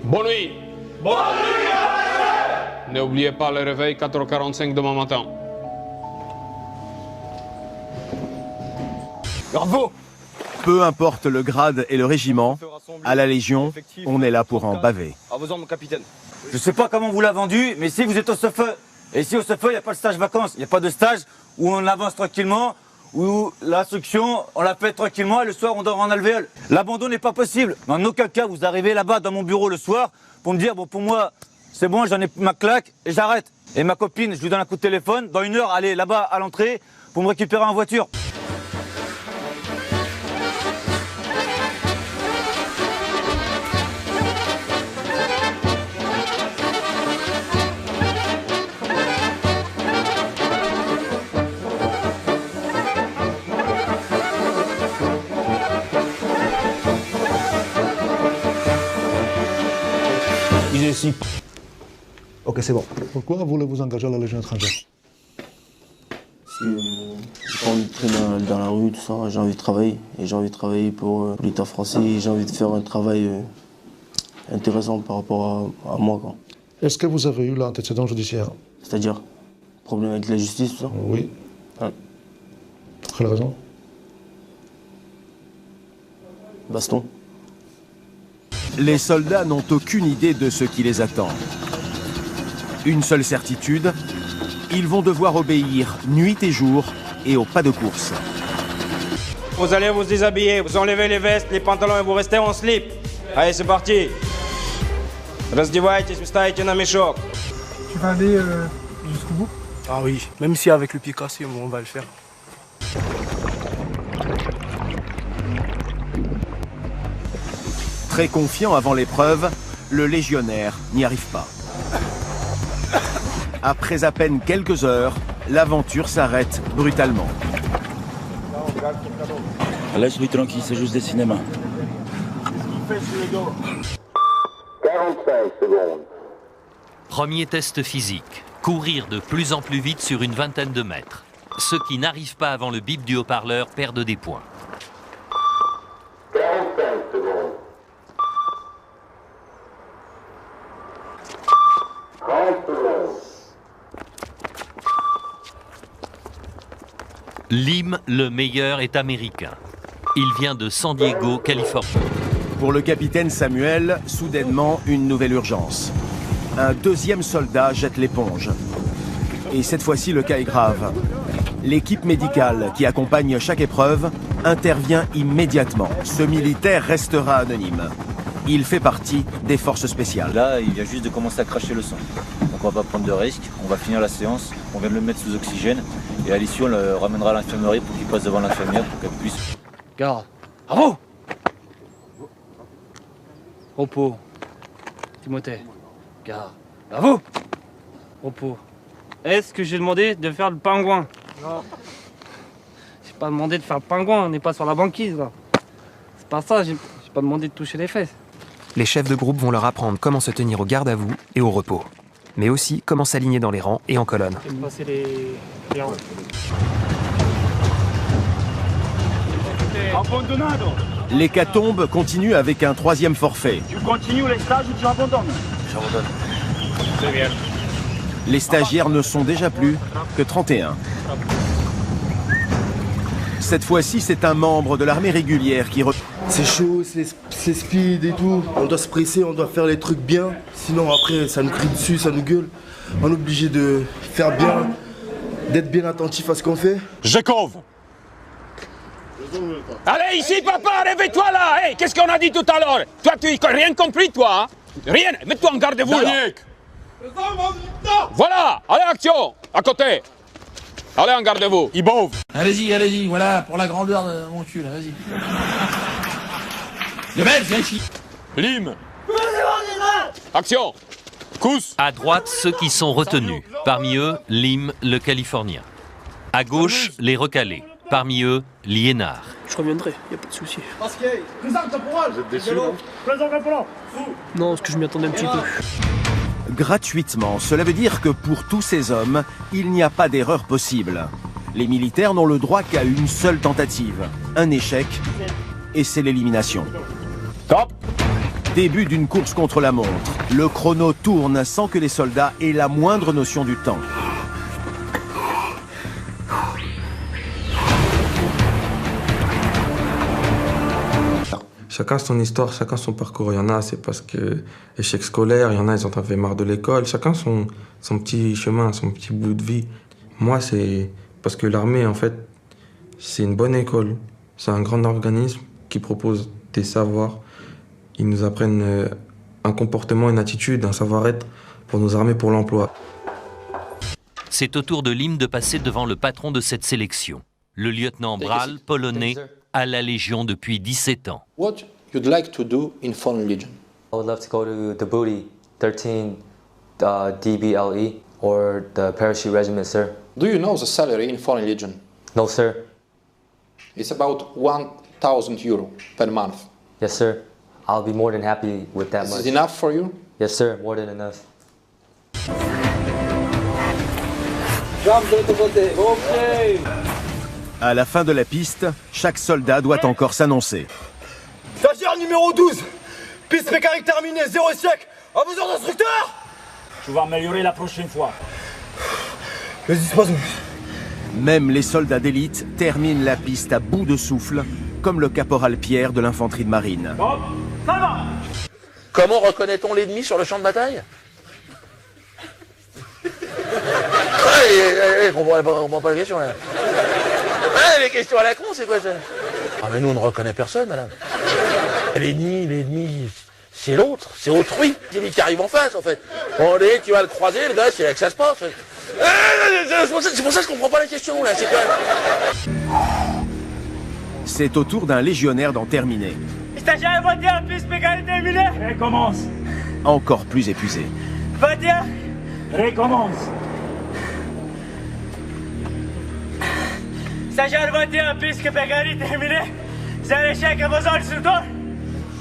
Bonne nuit. Bonne nuit. N'oubliez pas le réveil 4h45 demain matin. Bravo. Peu importe le grade et le régiment, à la Légion, on est là pour en baver. À vos ordres, mon capitaine. Je sais pas comment on vous l'a vendu, mais si vous êtes au SEFE, et ici au SEFE, il n'y a pas de stage vacances, il n'y a pas de stage où on avance tranquillement, où l'instruction, on la fait tranquillement et le soir, on dort en alvéole. L'abandon n'est pas possible. En aucun cas, vous arrivez là-bas dans mon bureau le soir pour me dire, bon, pour moi, c'est bon, j'en ai ma claque et j'arrête. Et ma copine, je lui donne un coup de téléphone, dans 1 heure, allez là-bas à l'entrée pour me récupérer en voiture. Ici. Ok, c'est bon. Pourquoi voulez-vous engager à la Légion étrangère? Parce que j'ai pas envie de traîner dans la rue, tout ça. J'ai envie de travailler. Et j'ai envie de travailler pour l'État français. Et j'ai envie de faire un travail intéressant par rapport à moi, quoi. Est-ce que vous avez eu l'antécédent judiciaire? C'est-à-dire, problème avec la justice, tout ça? Oui. Ah. Quelle raison? Baston. Les soldats n'ont aucune idée de ce qui les attend. Une seule certitude, ils vont devoir obéir nuit et jour et au pas de course. Vous allez vous déshabiller, vous enlevez les vestes, les pantalons et vous restez en slip. Allez, c'est parti. Раздевайтесь, вы ставите на мешок. Tu vas aller jusqu'au bout? Ah oui, même si avec le Picasso, on va le faire. Très confiant avant l'épreuve, le légionnaire n'y arrive pas. Après à peine quelques heures, l'aventure s'arrête brutalement. Laisse-lui tranquille, c'est juste des cinémas. 45 secondes. Premier test physique. Courir de plus en plus vite sur une vingtaine de mètres. Ceux qui n'arrivent pas avant le bip du haut-parleur perdent des points. 45 secondes. 30 secondes. Lim, le meilleur, est américain. Il vient de San Diego, Californie. Pour le capitaine Samuel, soudainement, une nouvelle urgence. Un deuxième soldat jette l'éponge. Et cette fois-ci, le cas est grave. L'équipe médicale qui accompagne chaque épreuve intervient immédiatement. Ce militaire restera anonyme. Il fait partie des forces spéciales. Là, il vient juste de commencer à cracher le sang. Donc on va pas prendre de risques, on va finir la séance, on vient de le mettre sous oxygène et à l'issue on le ramènera à l'infirmerie pour qu'il passe devant l'infirmière pour qu'elle puisse... Garde. Bravo. Repos. Timothée. Garde. Bravo. Repos. Est-ce que j'ai demandé de faire le pingouin? Non. J'ai pas demandé de faire le pingouin, on n'est pas sur la banquise là. C'est pas ça, j'ai pas demandé de toucher les fesses. Les chefs de groupe vont leur apprendre comment se tenir au garde à vous et au repos, mais aussi comment s'aligner dans les rangs et en colonne. Passer les rangs. L'hécatombe continue avec un troisième forfait. Tu continues les stages ou tu abandonnes? J'abandonne. C'est bien. Les stagiaires ne sont déjà plus que 31. Cette fois-ci, c'est un membre de l'armée régulière qui... C'est chaud, c'est speed et tout. On doit se presser, on doit faire les trucs bien. Sinon après, ça nous crie dessus, ça nous gueule. On est obligé de faire bien, d'être bien attentif à ce qu'on fait. Jekov. Allez ici papa, réveille-toi là. Hey, qu'est-ce qu'on a dit tout à l'heure? Toi tu n'as rien compris toi, hein? Rien, mets-toi en garde-vous là. Voilà, allez action, à côté. Allez en garde-vous, Ibov. Allez-y, voilà, pour la grandeur de mon cul, là, vas-y. De belle, viens ici. Lim. Action. Cous. À droite, ceux qui sont retenus. Parmi eux, Lim, le Californien. À gauche, les recalés. Parmi eux, Liénard. Je reviendrai, y a pas de souci. Vous êtes déçus, non? Non, parce que je m'y attendais un petit peu. Gratuitement, cela veut dire que pour tous ces hommes, il n'y a pas d'erreur possible. Les militaires n'ont le droit qu'à une seule tentative, un échec, et c'est l'élimination. Top. Début d'une course contre la montre. Le chrono tourne sans que les soldats aient la moindre notion du temps. Chacun son histoire, chacun son parcours. Il y en a, c'est parce que échec scolaire, il y en a, ils ont fait marre de l'école. Chacun son petit chemin, son petit bout de vie. Moi, c'est parce que l'armée, en fait, c'est une bonne école. C'est un grand organisme qui propose des savoirs. Ils nous apprennent un comportement, une attitude, un savoir-être pour nous armer pour l'emploi. C'est au tour de Lim de passer devant le patron de cette sélection, le lieutenant Bral, polonais, à la Légion depuis 17 ans. What you'd like to do in Foreign Legion? I would love to go to the booty, 13 DBLE, or the parachute regiment, sir. Do you know the salary in Foreign Legion? No, sir. It's about 1,000 euro per month. Yes, sir. I'll be more than happy with that much. Is it enough for you? Yes, sir. More than enough. À la fin de la piste, chaque soldat doit encore s'annoncer. Stagiaire numéro 12, piste mécanique terminée, 0 échec, à besoin d'instructeur. Tu vas améliorer la prochaine fois. Vas-y, c'est pas ça. Même les soldats d'élite terminent la piste à bout de souffle, comme le caporal Pierre de l'infanterie de marine. Bon, ça va. Comment reconnaît-on l'ennemi sur le champ de bataille? Je comprends pas la question là. Les questions à la con, c'est quoi ça? Ah mais nous on ne reconnaît personne, madame. L'ennemi, c'est l'autre, c'est autrui. C'est lui qui arrive en face en fait. Bon, allez, tu vas le croiser, le gars, c'est là que ça se passe. C'est pour ça que je comprends pas la question là, c'est quoi? C'est au tour d'un légionnaire d'en terminer. Stagiaire, va dire, piste mécanique terminée. Recommence. Encore plus épuisé. Va dire. Recommence. Stagiaire, va dire, piste mécanique terminée. Zéro échec à besoin d'instructeur.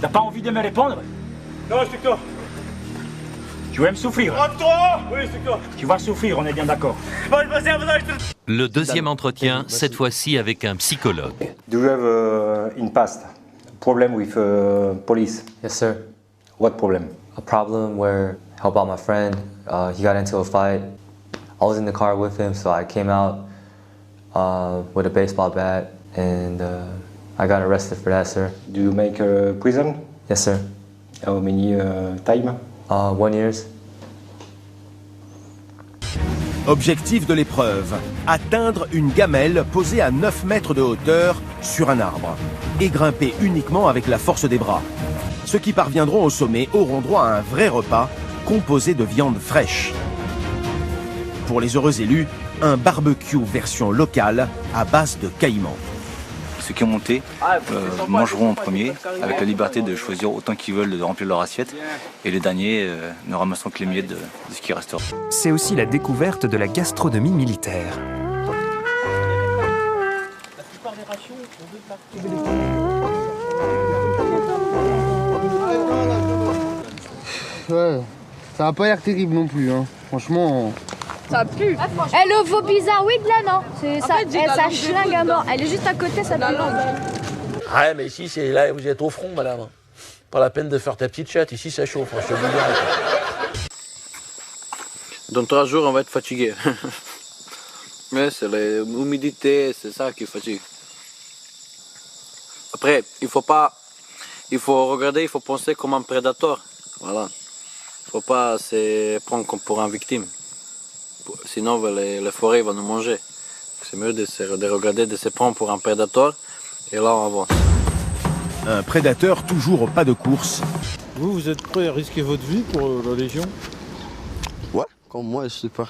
T'as pas envie de me répondre? Non, instructeur. Tu aimes souffrir? Oui, instructeur. Tu vas souffrir, on est bien d'accord. Le deuxième entretien, cette fois-ci avec un psychologue. Do you have in past problem with police? Yes, sir. What problem? A problem where I helped out my friend. He got into a fight. I was in the car with him, so I came out with a baseball bat, and I got arrested for that, sir. Do you make a prison? Yes, sir. How many time? 1 year. Objectif de l'épreuve, atteindre une gamelle posée à 9 mètres de hauteur sur un arbre et grimper uniquement avec la force des bras. Ceux qui parviendront au sommet auront droit à un vrai repas composé de viande fraîche. Pour les heureux élus, un barbecue version locale à base de caïman. Ceux qui ont monté mangeront en premier, avec la liberté de choisir autant qu'ils veulent de remplir leur assiette, et les derniers ne ramasseront que les miettes de ce qui restera. C'est aussi la découverte de la gastronomie militaire. Ouais, ça va pas l'air terrible non plus, hein. Franchement. Ça pue. Elle le veau bizarroïde là, non? Ça schlingue à mort. Elle est juste à côté, ça pue. Ouais, mais ici, c'est là, vous êtes au front, madame. Pas la peine de faire ta petite chatte, ici ça chauffe, je te dis bien. Dans 3 jours, on va être fatigué. Mais c'est l'humidité, c'est ça qui fatigue. Après, il faut regarder, il faut penser comme un prédateur. Voilà. Il faut pas se prendre comme pour une victime. Sinon, les forêts vont nous manger. C'est mieux de regarder, de se prendre pour un prédateur. Et là, on avance. Un prédateur toujours au pas de course. Vous êtes prêt à risquer votre vie pour la Légion? Ouais, comme moi, je sais pas.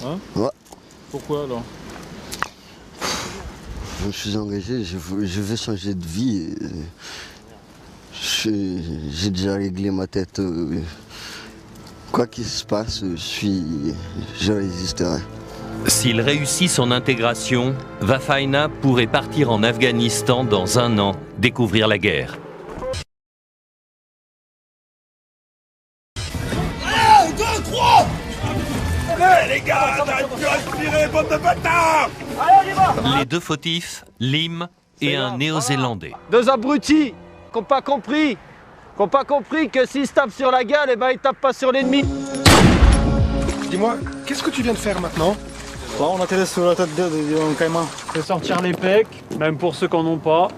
Hein? Ouais. Pourquoi alors? Je suis engagé, je veux changer de vie. J'ai déjà réglé ma tête. Quoi qu'il se passe, je résisterai. S'il réussit son intégration, Vafaina pourrait partir en Afghanistan dans 1 an, découvrir la guerre. 1, 2, 3. Les gars, t'arrêtes plus à respirer, bande de bâtards! Allez, on y va! Les 2 fautifs, Lim et un Néo-Zélandais. 2 abrutis qui n'ont pas compris qui n'ont pas compris que s'ils se tapent sur la gueule, eh ben ils tapent pas sur l'ennemi. Dis-moi, qu'est-ce que tu viens de faire maintenant? Là, on a tiré sur la tête d'un caïman. Je vais sortir les pecs, même pour ceux qui n'en ont pas.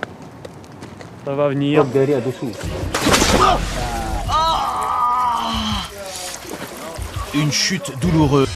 Ça va venir. Derrière, dessous. Une chute douloureuse.